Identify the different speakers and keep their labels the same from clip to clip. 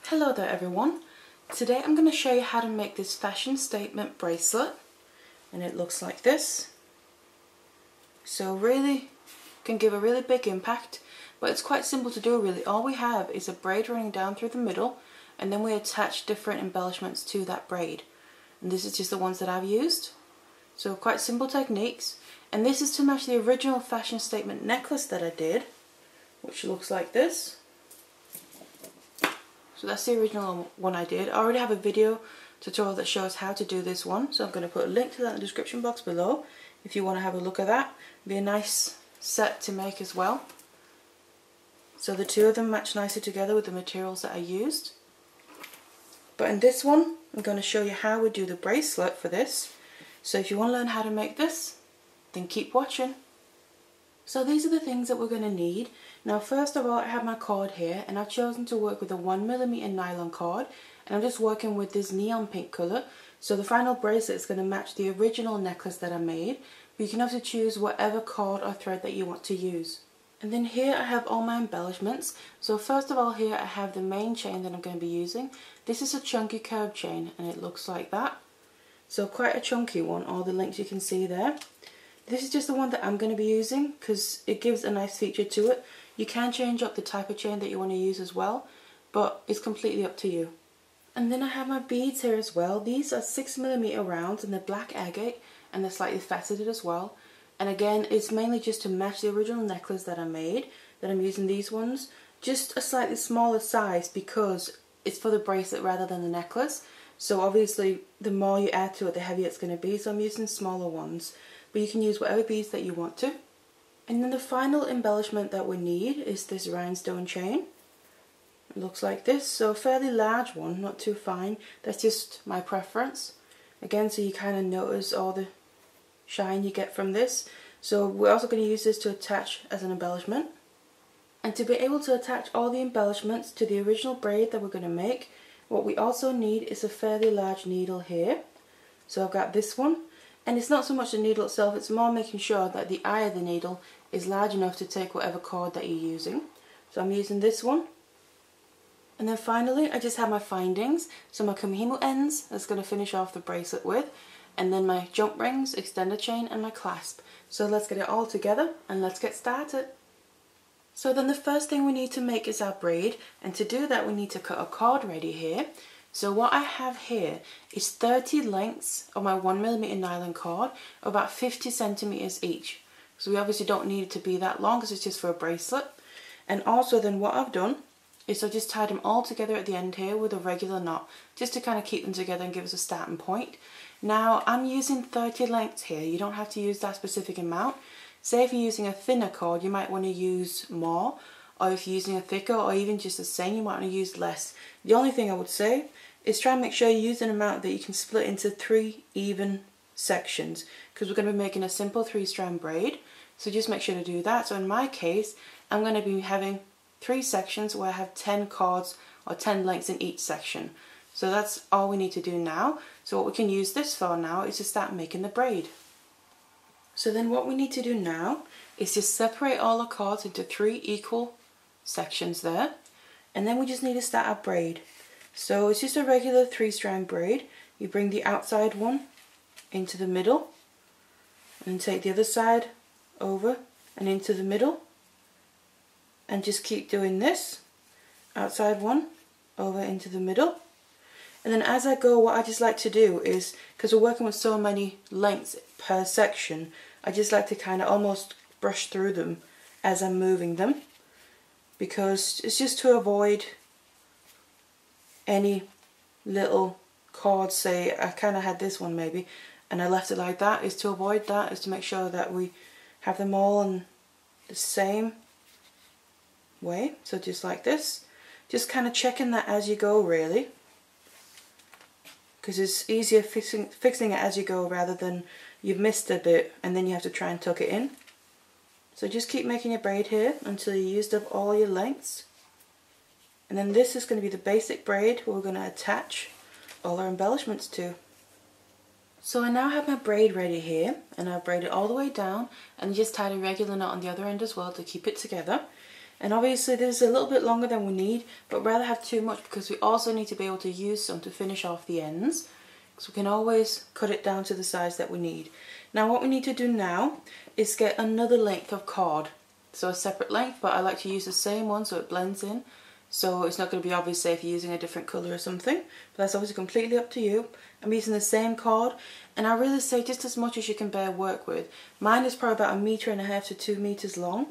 Speaker 1: Hello there everyone. Today I'm going to show you how to make this fashion statement bracelet, and it looks like this. So really can give a really big impact, but it's quite simple to do really. All we have is a braid running down through the middle, and then we attach different embellishments to that braid, and this is just the ones that I've used. So quite simple techniques, and this is to match the original fashion statement necklace that I did, which looks like this. So that's the original one I did. I already have a video tutorial that shows how to do this one, so I'm going to put a link to that in the description box below if you want to have a look at that. It'll be a nice set to make as well. So the two of them match nicely together with the materials that I used. But in this one, I'm going to show you how we do the bracelet for this. So if you want to learn how to make this, then keep watching. So these are the things that we're going to need. Now first of all, I have my cord here, and I've chosen to work with a 1mm nylon cord, and I'm just working with this neon pink colour. So the final bracelet is going to match the original necklace that I made, but you can also choose whatever cord or thread that you want to use. And then here I have all my embellishments. So first of all, here I have the main chain that I'm going to be using. This is a chunky curved chain, and it looks like that. So quite a chunky one, all the links you can see there. This is just the one that I'm going to be using because it gives a nice feature to it. You can change up the type of chain that you want to use as well, but it's completely up to you. And then I have my beads here as well. These are 6mm rounds, and they're black agate, and they're slightly faceted as well. And again, it's mainly just to match the original necklace that I made, that I'm using these ones. Just a slightly smaller size because it's for the bracelet rather than the necklace. So obviously the more you add to it, the heavier it's going to be, so I'm using smaller ones. But you can use whatever beads that you want to. And then the final embellishment that we need is this rhinestone chain. It looks like this, so a fairly large one, not too fine. That's just my preference. Again, so you kind of notice all the shine you get from this. So we're also going to use this to attach as an embellishment. And to be able to attach all the embellishments to the original braid that we're going to make, what we also need is a fairly large needle here. So I've got this one. And it's not so much the needle itself, it's more making sure that the eye of the needle is large enough to take whatever cord that you're using. So I'm using this one. And then finally, I just have my findings. So my kumihimo ends, that's going to finish off the bracelet with. And then my jump rings, extender chain, and my clasp. So let's get it all together and let's get started. So then the first thing we need to make is our braid. And to do that, we need to cut a cord ready here. So what I have here is 30 lengths of my 1mm nylon cord, about 50 centimeters each. So we obviously don't need it to be that long because it's just for a bracelet. And also then what I've done is I just tied them all together at the end here with a regular knot, just to kind of keep them together and give us a starting point. Now I'm using 30 lengths here. You don't have to use that specific amount. Say if you're using a thinner cord, you might want to use more, or if you're using a thicker or even just the same, you might want to use less. The only thing I would say is try and make sure you use an amount that you can split into 3 even sections, because we're going to be making a simple 3-strand braid, so just make sure to do that. So in my case, I'm going to be having 3 sections where I have 10 cords or 10 lengths in each section. So that's all we need to do now. So what we can use this for now is to start making the braid. So then what we need to do now is just separate all the cords into 3 equal sections there, and then we just need to start our braid. So it's just a regular 3-strand braid. You bring the outside one into the middle, and take the other side over and into the middle, and just keep doing this. Outside one over into the middle. And then as I go, what I just like to do is, because we're working with so many lengths per section, I just like to kind of almost brush through them as I'm moving them, because it's just to avoid any little cords. Say I kind of had this one maybe and I left it like that, is to avoid that, is to make sure that we have them all in the same way. So just like this, just kind of checking that as you go really, because it's easier fixing it as you go rather than you've missed a bit and then you have to try and tuck it in. So just keep making your braid here until you used up all your lengths. And then this is going to be the basic braid we're going to attach all our embellishments to. So I now have my braid ready here, and I've braided all the way down and just tied a regular knot on the other end as well to keep it together. And obviously this is a little bit longer than we need, but rather have too much because we also need to be able to use some to finish off the ends. So we can always cut it down to the size that we need. Now what we need to do now is get another length of cord. So a separate length, but I like to use the same one so it blends in. So it's not going to be obvious say if you're using a different colour or something. But that's obviously completely up to you. I'm using the same cord, and I really say just as much as you can bear work with. Mine is probably about 1.5 meters to 2 meters long.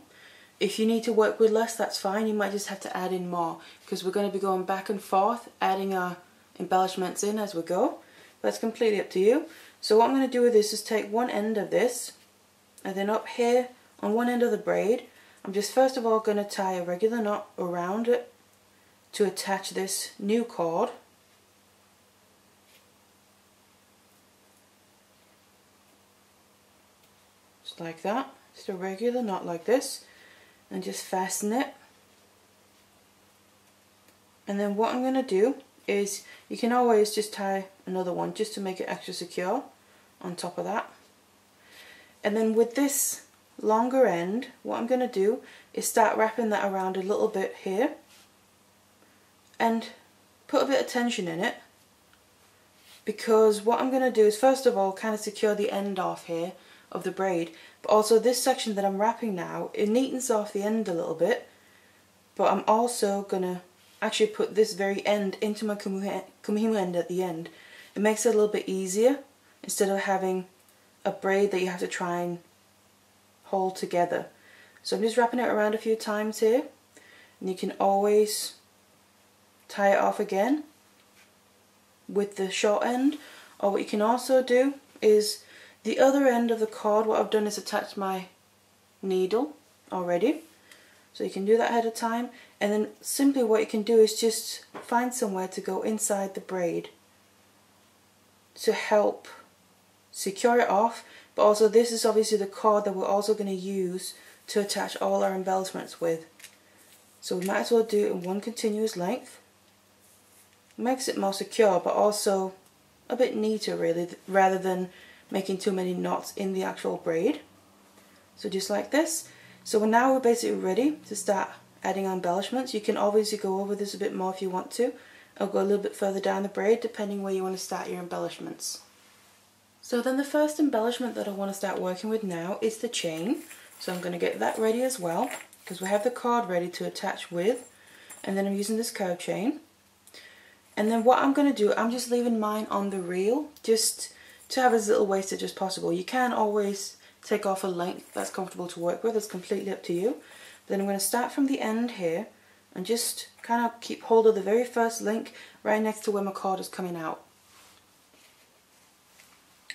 Speaker 1: If you need to work with less, that's fine. You might just have to add in more because we're going to be going back and forth, adding our embellishments in as we go. That's completely up to you. So what I'm going to do with this is take one end of this, and then up here on one end of the braid, I'm just first of all going to tie a regular knot around it to attach this new cord. Just like that. Just a regular knot like this, and just fasten it. And then what I'm going to do is, you can always just tie another one just to make it extra secure on top of that. And then with this longer end, what I'm going to do is start wrapping that around a little bit here and put a bit of tension in it, because what I'm going to do is first of all kind of secure the end off here of the braid, but also this section that I'm wrapping now, it neatens off the end a little bit, but I'm also going to actually put this very end into my kumihimo end at the end. It makes it a little bit easier instead of having a braid that you have to try and hold together. So I'm just wrapping it around a few times here, and you can always tie it off again with the short end, or what you can also do is the other end of the cord, what I've done is attach my needle already, so you can do that ahead of time, and then simply what you can do is just find somewhere to go inside the braid to help secure it off. But also this is obviously the cord that we're also going to use to attach all our embellishments with, so we might as well do it in one continuous length. It makes it more secure, but also a bit neater really, rather than making too many knots in the actual braid. So just like this. So now we're basically ready to start adding our embellishments. You can obviously go over this a bit more if you want to, or go a little bit further down the braid depending where you want to start your embellishments. So then the first embellishment that I want to start working with now is the chain. So I'm going to get that ready as well, because we have the cord ready to attach with, and then I'm using this curve chain. And then what I'm going to do, I'm just leaving mine on the reel just to have as little wastage as possible. You can always take off a length that's comfortable to work with, it's completely up to you. Then I'm going to start from the end here and just kind of keep hold of the very first link right next to where my cord is coming out.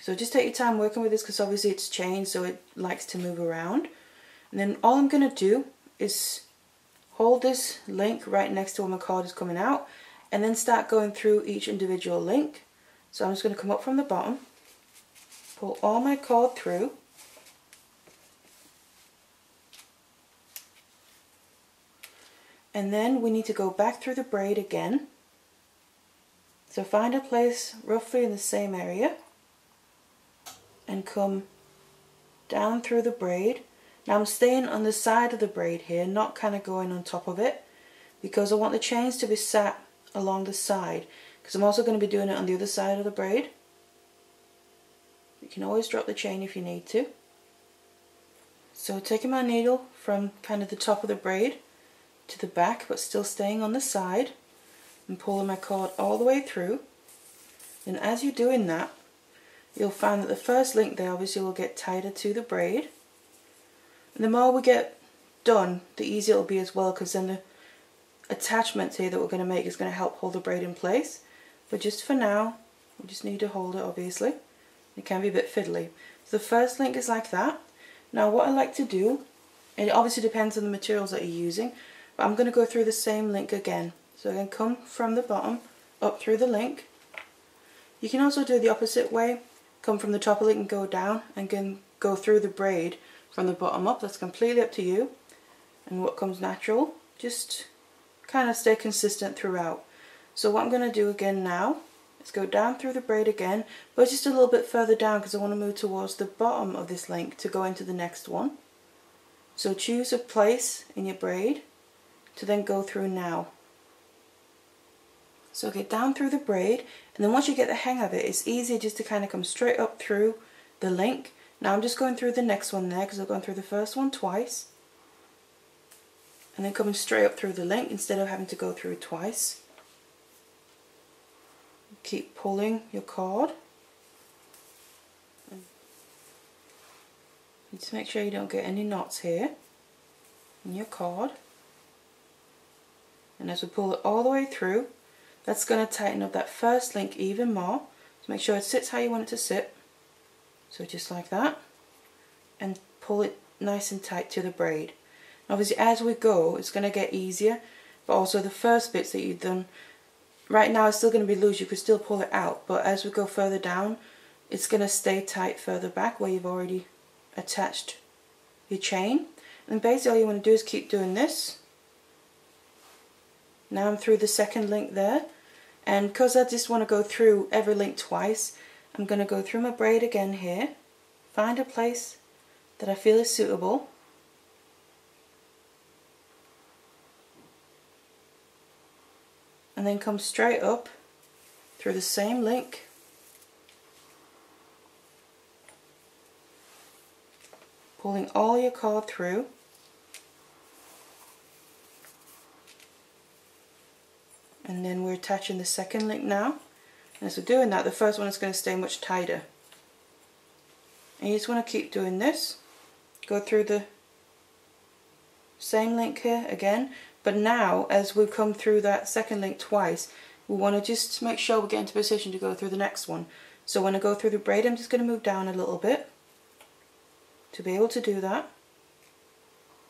Speaker 1: So just take your time working with this, because obviously it's chain so it likes to move around. And then all I'm going to do is hold this link right next to where my cord is coming out, and then start going through each individual link. So I'm just going to come up from the bottom, pull all my cord through, and then we need to go back through the braid again. So find a place roughly in the same area and come down through the braid. Now I'm staying on the side of the braid here, not kind of going on top of it, because I want the chains to be sat along the side, because I'm also going to be doing it on the other side of the braid. You can always drop the chain if you need to. So taking my needle from kind of the top of the braid to the back, but still staying on the side, and pulling my cord all the way through. And as you're doing that, you'll find that the first link there obviously will get tighter to the braid. And the more we get done, the easier it'll be as well, because then the attachments here that we're going to make is going to help hold the braid in place. But just for now, we just need to hold it obviously. It can be a bit fiddly. So the first link is like that. Now what I like to do, and it obviously depends on the materials that you're using, but I'm going to go through the same link again. So I can come from the bottom up through the link. You can also do the opposite way, come from the top of the link and go down, and then go through the braid from the bottom up. That's completely up to you and what comes natural. Just kind of stay consistent throughout. So what I'm going to do again now is go down through the braid again, but just a little bit further down, because I want to move towards the bottom of this link to go into the next one. So choose a place in your braid to then go through now. So get down through the braid, and then once you get the hang of it, it's easier just to kind of come straight up through the link. Now I'm just going through the next one there because I've gone through the first one twice, and then coming straight up through the link instead of having to go through it twice. Keep pulling your cord. Just make sure you don't get any knots here in your cord. And as we pull it all the way through, that's going to tighten up that first link even more. So make sure it sits how you want it to sit. So just like that. And pull it nice and tight to the braid. And obviously as we go, it's going to get easier. But also the first bits that you've done, right now it's still going to be loose. You could still pull it out. But as we go further down, it's going to stay tight further back where you've already attached your chain. And basically all you want to do is keep doing this. Now I'm through the second link there, and because I just want to go through every link twice, I'm going to go through my braid again here, find a place that I feel is suitable, and then come straight up through the same link, pulling all your cord through. And then we're attaching the second link now. And as we're doing that, the first one is going to stay much tighter. And you just want to keep doing this. Go through the same link here again. But now, as we come through that second link twice, we want to just make sure we get into position to go through the next one. So when I go through the braid, I'm just going to move down a little bit to be able to do that.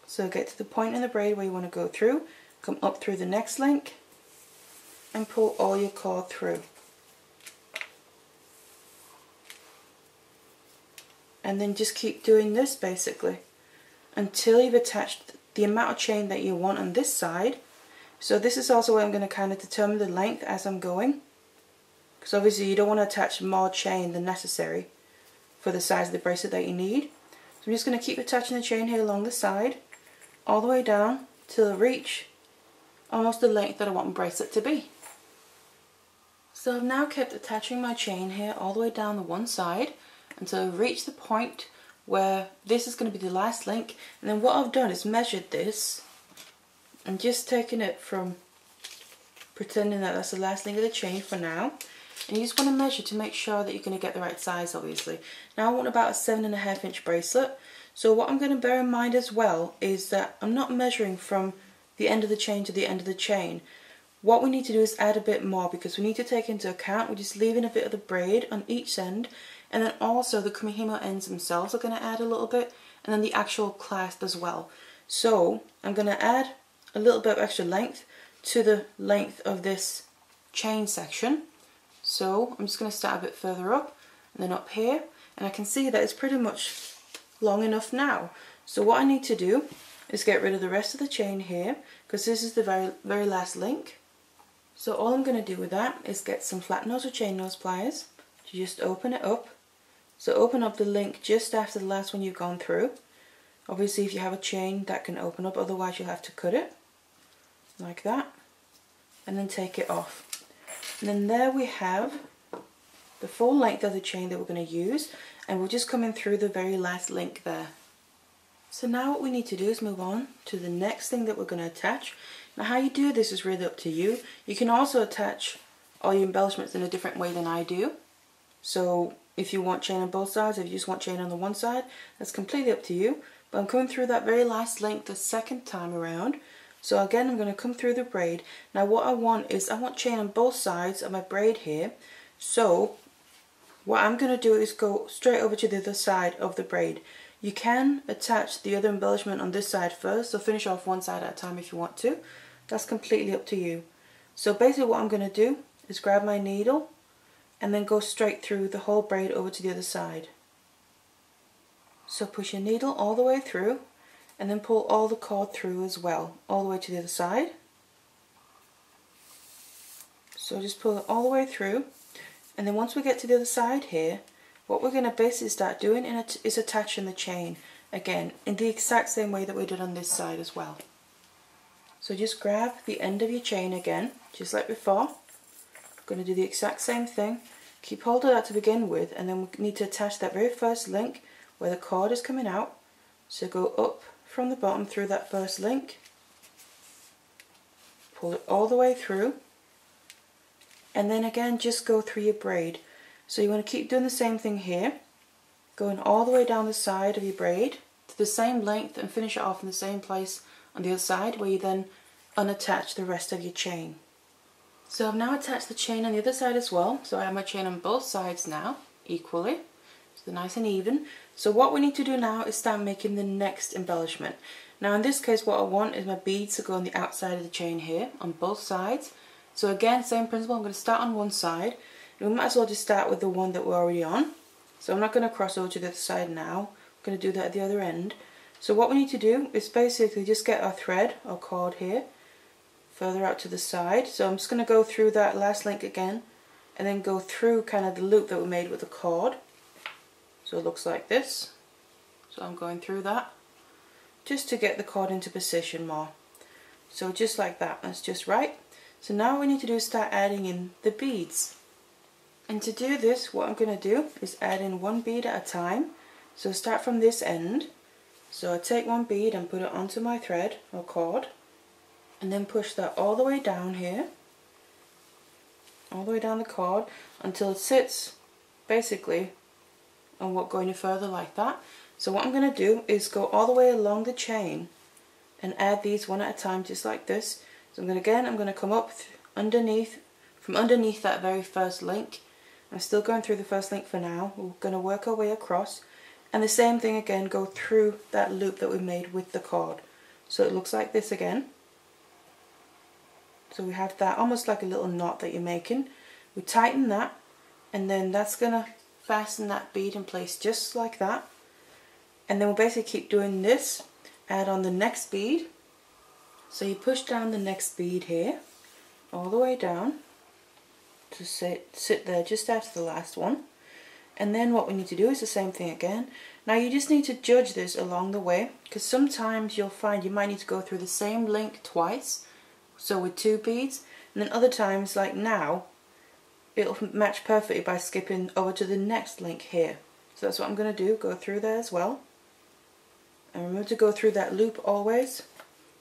Speaker 1: So get to the point in the braid where you want to go through, come up through the next link, and pull all your cord through. And then just keep doing this basically until you've attached the amount of chain that you want on this side. So this is also where I'm going to kind of determine the length as I'm going, because obviously you don't want to attach more chain than necessary for the size of the bracelet that you need. So I'm just going to keep attaching the chain here along the side all the way down till I reach almost the length that I want my bracelet to be. So I've now kept attaching my chain here all the way down the one side until I've reached the point where this is going to be the last link. And then what I've done is measured this and just taken it from pretending that that's the last link of the chain for now. And you just want to measure to make sure that you're going to get the right size, obviously. Now I want about a 7.5 inch bracelet. So what I'm going to bear in mind as well is that I'm not measuring from the end of the chain to the end of the chain. What we need to do is add a bit more, because we need to take into account we're just leaving a bit of the braid on each end, and then also the kumihimo ends themselves are going to add a little bit, and then the actual clasp as well. So I'm going to add a little bit of extra length to the length of this chain section. So I'm just going to start a bit further up and then up here, and I can see that it's pretty much long enough now. So what I need to do is get rid of the rest of the chain here, because this is the very last link. So all I'm going to do with that is get some flat nose or chain nose pliers to just open it up. So open up the link just after the last one you've gone through. Obviously if you have a chain that can open up, otherwise you'll have to cut it like that, and then take it off. And then there we have the full length of the chain that we're going to use, and we're just coming through the very last link there. So now what we need to do is move on to the next thing that we're going to attach. Now how you do this is really up to you. You can also attach all your embellishments in a different way than I do. So if you want chain on both sides, if you just want chain on the one side, that's completely up to you. But I'm coming through that very last link the second time around. So again, I'm going to come through the braid. Now what I want is, I want chain on both sides of my braid here. So what I'm going to do is go straight over to the other side of the braid. You can attach the other embellishment on this side first, so finish off one side at a time if you want to. That's completely up to you. So basically what I'm going to do is grab my needle and then go straight through the whole braid over to the other side. So push your needle all the way through and then pull all the cord through as well, all the way to the other side. So just pull it all the way through, and then once we get to the other side here, what we're going to basically start doing is attaching the chain again in the exact same way that we did on this side as well. So just grab the end of your chain again, just like before. I'm going to do the exact same thing. Keep hold of that to begin with, and then we need to attach that very first link where the cord is coming out. So go up from the bottom through that first link, pull it all the way through, and then again just go through your braid. So you want to keep doing the same thing here, going all the way down the side of your braid to the same length and finish it off in the same place on the other side, where you then unattach the rest of your chain. So I've now attached the chain on the other side as well, so I have my chain on both sides now equally, so they're nice and even. So what we need to do now is start making the next embellishment. Now in this case what I want is my beads to go on the outside of the chain here on both sides. So again, same principle, I'm going to start on one side, and we might as well just start with the one that we're already on. So I'm not going to cross over to the other side now, I'm going to do that at the other end. So what we need to do is basically just get our thread or cord here further out to the side. So I'm just going to go through that last link again and then go through kind of the loop that we made with the cord. So it looks like this. So I'm going through that just to get the cord into position more. So just like that, that's just right. So now what we need to do is start adding in the beads. And to do this, what I'm going to do is add in one bead at a time. So start from this end. So I take one bead and put it onto my thread or cord, and then push that all the way down here, all the way down the cord until it sits basically and won't go any further like that. So what I'm going to do is go all the way along the chain and add these one at a time just like this. So I'm going to come up underneath, from underneath that very first link. I'm still going through the first link for now. We're going to work our way across, and the same thing again, go through that loop that we made with the cord. So it looks like this again. So we have that almost like a little knot that you're making. We tighten that, and then that's going to fasten that bead in place just like that. And then we'll basically keep doing this, add on the next bead. So you push down the next bead here, all the way down to sit there just after the last one. And then what we need to do is the same thing again. Now you just need to judge this along the way, because sometimes you'll find you might need to go through the same link twice, so with two beads, and then other times like now it'll match perfectly by skipping over to the next link here. So that's what I'm going to do, go through there as well. And remember to go through that loop always,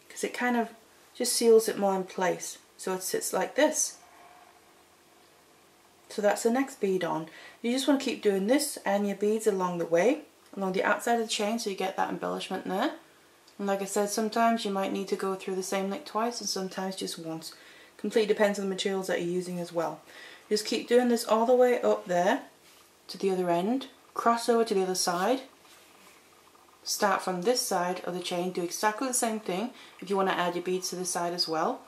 Speaker 1: because it kind of just seals it more in place, so it sits like this. So that's the next bead on. You just want to keep doing this and your beads along the way, along the outside of the chain, so you get that embellishment there. And like I said, sometimes you might need to go through the same link twice and sometimes just once. Completely depends on the materials that you're using as well. Just keep doing this all the way up there to the other end, cross over to the other side, start from this side of the chain, do exactly the same thing if you want to add your beads to this side as well,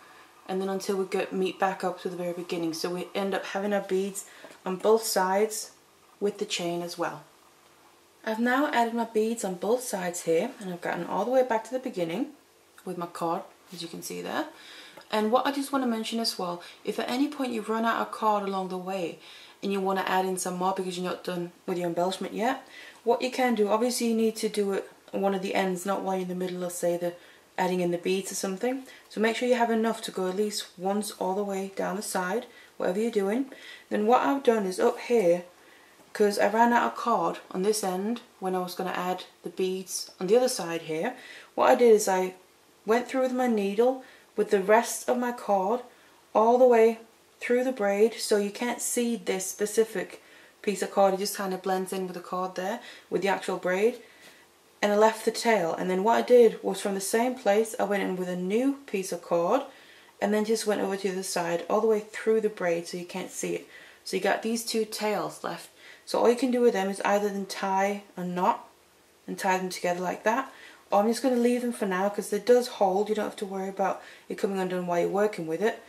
Speaker 1: and then until we meet back up to the very beginning. So we end up having our beads on both sides with the chain as well. I've now added my beads on both sides here, and I've gotten all the way back to the beginning with my cord, as you can see there. And what I just want to mention as well, if at any point you run out of cord along the way and you want to add in some more because you're not done with your embellishment yet, what you can do, obviously you need to do it on one of the ends, not while you're in the middle of, say, the adding in the beads or something. So make sure you have enough to go at least once all the way down the side, whatever you're doing. Then what I've done is up here, because I ran out of cord on this end when I was going to add the beads on the other side here, what I did is I went through with my needle with the rest of my cord all the way through the braid, so you can't see this specific piece of cord, it just kind of blends in with the cord there with the actual braid. And I left the tail, and then what I did was from the same place I went in with a new piece of cord and then just went over to the other side all the way through the braid so you can't see it. So you got these two tails left. So all you can do with them is either then tie a knot and tie them together like that, or I'm just going to leave them for now because it does hold, you don't have to worry about it coming undone while you're working with it.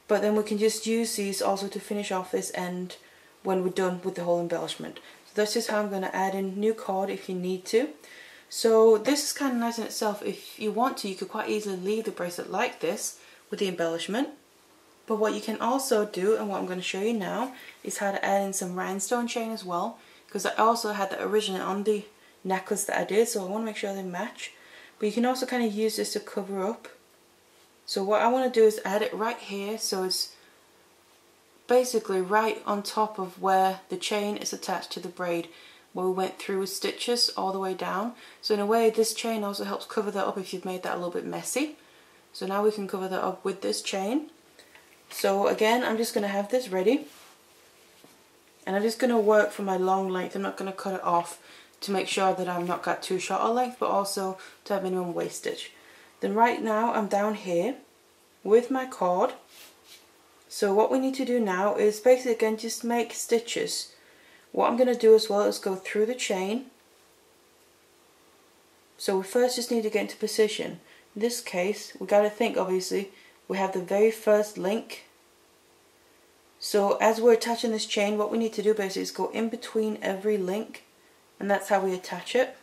Speaker 1: But then we can just use these also to finish off this end when we're done with the whole embellishment. So that's just how I'm going to add in new cord if you need to. So this is kind of nice in itself. If you want to, you could quite easily leave the bracelet like this with the embellishment. But what you can also do, and what I'm going to show you now, is how to add in some rhinestone chain as well, because I also had that originally on the necklace that I did, so I want to make sure they match. But you can also kind of use this to cover up So what I want to do is add it right here, so it's basically right on top of where the chain is attached to the braid, where we went through with stitches all the way down. So in a way this chain also helps cover that up if you've made that a little bit messy. So now we can cover that up with this chain. So again, I'm just going to have this ready, and I'm just going to work for my long length. I'm not going to cut it off to make sure that I've not got too short a length, but also to have minimum waist stitch. Then right now I'm down here with my cord. So what we need to do now is basically again just make stitches. What I'm going to do as well is go through the chain. So we first just need to get into position. In this case, we got to think, obviously, we have the very first link. So as we're attaching this chain, what we need to do basically is go in between every link, and that's how we attach it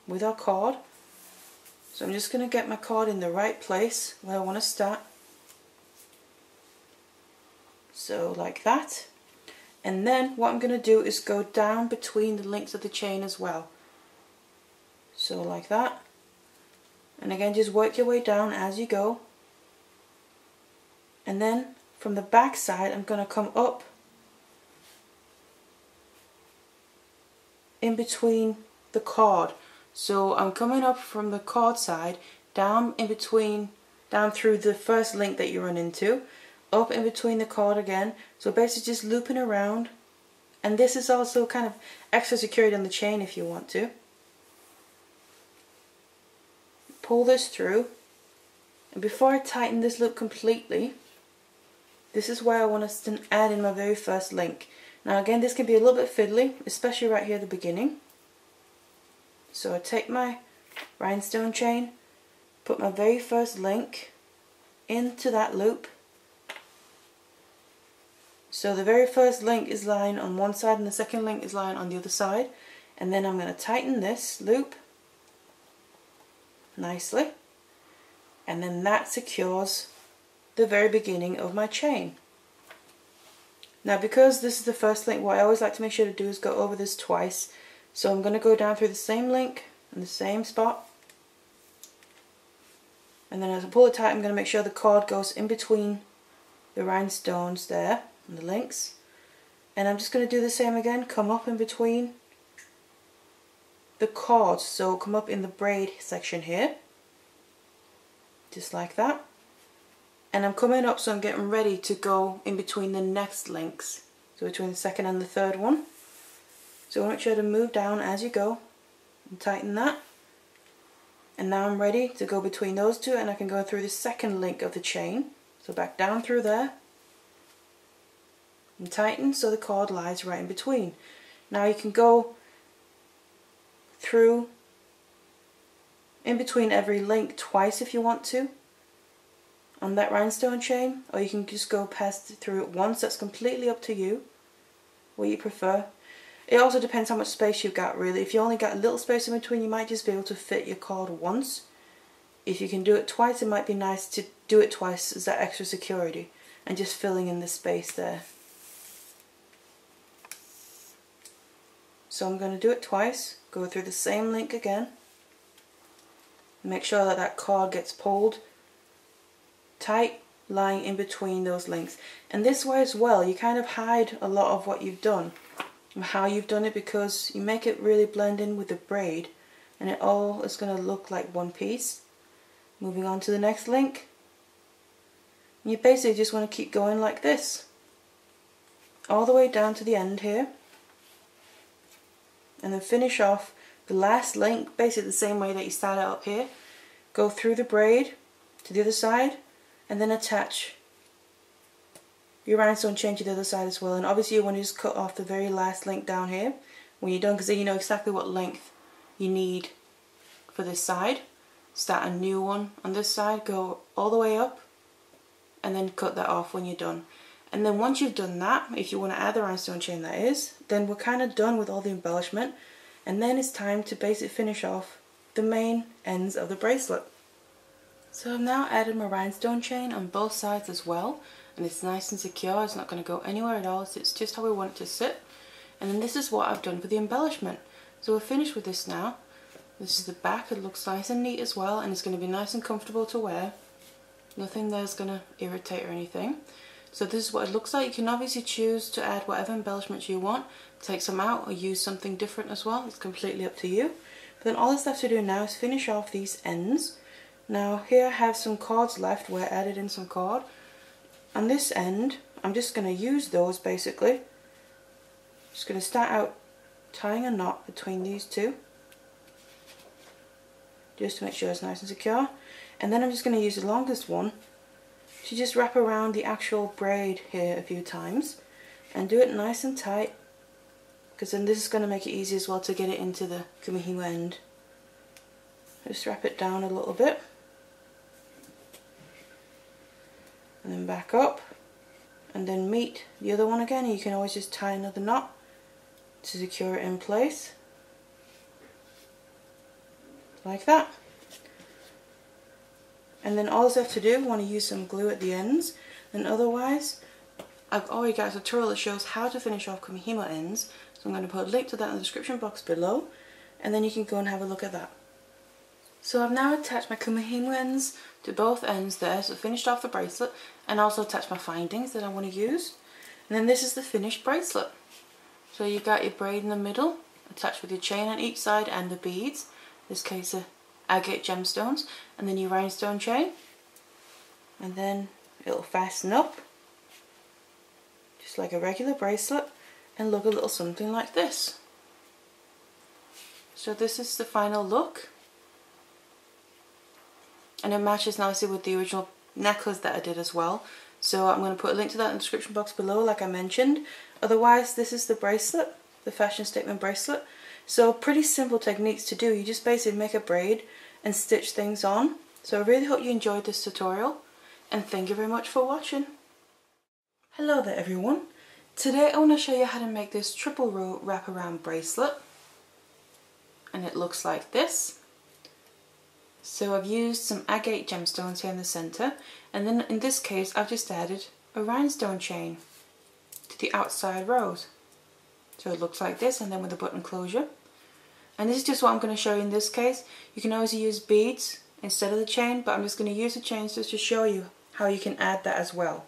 Speaker 1: with our cord. So I'm just going to get my cord in the right place where I want to start. So like that. And then what I'm going to do is go down between the links of the chain as well. So like that. And again, just work your way down as you go. And then from the back side, I'm going to come up in between the cord. So I'm coming up from the cord side, down in between, down through the first link that you run into, up in between the cord again. So basically just looping around. And this is also kind of extra security on the chain if you want to. Pull this through. And before I tighten this loop completely, this is where I want to add in my very first link. Now again, this can be a little bit fiddly, especially right here at the beginning. So I take my rhinestone chain, put my very first link into that loop. So the very first link is lying on one side and the second link is lying on the other side. And then I'm going to tighten this loop nicely. And then that secures the very beginning of my chain. Now because this is the first link, what I always like to make sure to do is go over this twice. So I'm going to go down through the same link in the same spot. And then as I pull it tight, I'm going to make sure the cord goes in between the rhinestones there and the links. And I'm just going to do the same again, come up in between the cords. So come up in the braid section here. Just like that. And I'm coming up, so I'm getting ready to go in between the next links. So between the second and the third one. So make sure to move down as you go and tighten that. And now I'm ready to go between those two, and I can go through the second link of the chain. So back down through there and tighten so the cord lies right in between. Now you can go through in between every link twice if you want to on that rhinestone chain, or you can just go past through it once. That's completely up to you, what you prefer. It also depends how much space you've got really. If you only got a little space in between, you might just be able to fit your cord once. If you can do it twice, it might be nice to do it twice as that extra security and just filling in the space there. So I'm going to do it twice, go through the same link again. Make sure that that cord gets pulled tight, lying in between those links. And this way as well, you kind of hide a lot of what you've done and how you've done it, because you make it really blend in with the braid and it all is going to look like one piece. Moving on to the next link. And you basically just want to keep going like this all the way down to the end here, and then finish off the last link basically the same way that you started up here. Go through the braid to the other side and then attach your rhinestone chain to the other side as well. And obviously you want to just cut off the very last link down here when you're done, because then you know exactly what length you need for this side. Start a new one on this side, go all the way up and then cut that off when you're done. And then once you've done that, if you want to add the rhinestone chain that is, then we're kind of done with all the embellishment, and then it's time to basically finish off the main ends of the bracelet. So I've now added my rhinestone chain on both sides as well, and it's nice and secure. It's not going to go anywhere at all, so it's just how we want it to sit. And then this is what I've done for the embellishment. So we're finished with this now. This is the back. It looks nice and neat as well, and it's going to be nice and comfortable to wear. Nothing there's going to irritate or anything. So this is what it looks like. You can obviously choose to add whatever embellishments you want, take some out or use something different as well. It's completely up to you. But then all that's left to do now is finish off these ends. Now here I have some cords left where I added in some cord. On this end, I'm just going to use those basically. Just going to start out tying a knot between these two, just to make sure it's nice and secure. And then I'm just going to use the longest one to just wrap around the actual braid here a few times and do it nice and tight, because then this is going to make it easy as well to get it into the kumihimo end. Just wrap it down a little bit and then back up and then meet the other one again. You can always just tie another knot to secure it in place like that. And then all I have to do, I want to use some glue at the ends, and otherwise I've already got a tutorial that shows how to finish off kumihimo ends, so I'm going to put a link to that in the description box below, and then you can go and have a look at that. So I've now attached my kumihimo ends to both ends there, so finished off the bracelet, and also attached my findings that I want to use. And then this is the finished bracelet. So you got your braid in the middle, attached with your chain on each side and the beads, in this case agate gemstones, and then your rhinestone chain, and then it'll fasten up just like a regular bracelet and look a little something like this. So this is the final look, and it matches nicely with the original necklace that I did as well. So I'm going to put a link to that in the description box below, like I mentioned. Otherwise, this is the bracelet, the fashion statement bracelet. So pretty simple techniques to do. You just basically make a braid and stitch things on. So I really hope you enjoyed this tutorial, and thank you very much for watching. Hello there everyone. Today I want to show you how to make this triple row wraparound bracelet, and it looks like this. So I've used some agate gemstones here in the centre, and then in this case I've just added a rhinestone chain to the outside rows. So it looks like this, and then with a button closure. And this is just what I'm going to show you in this case. You can always use beads instead of the chain, but I'm just going to use the chains just to show you how you can add that as well.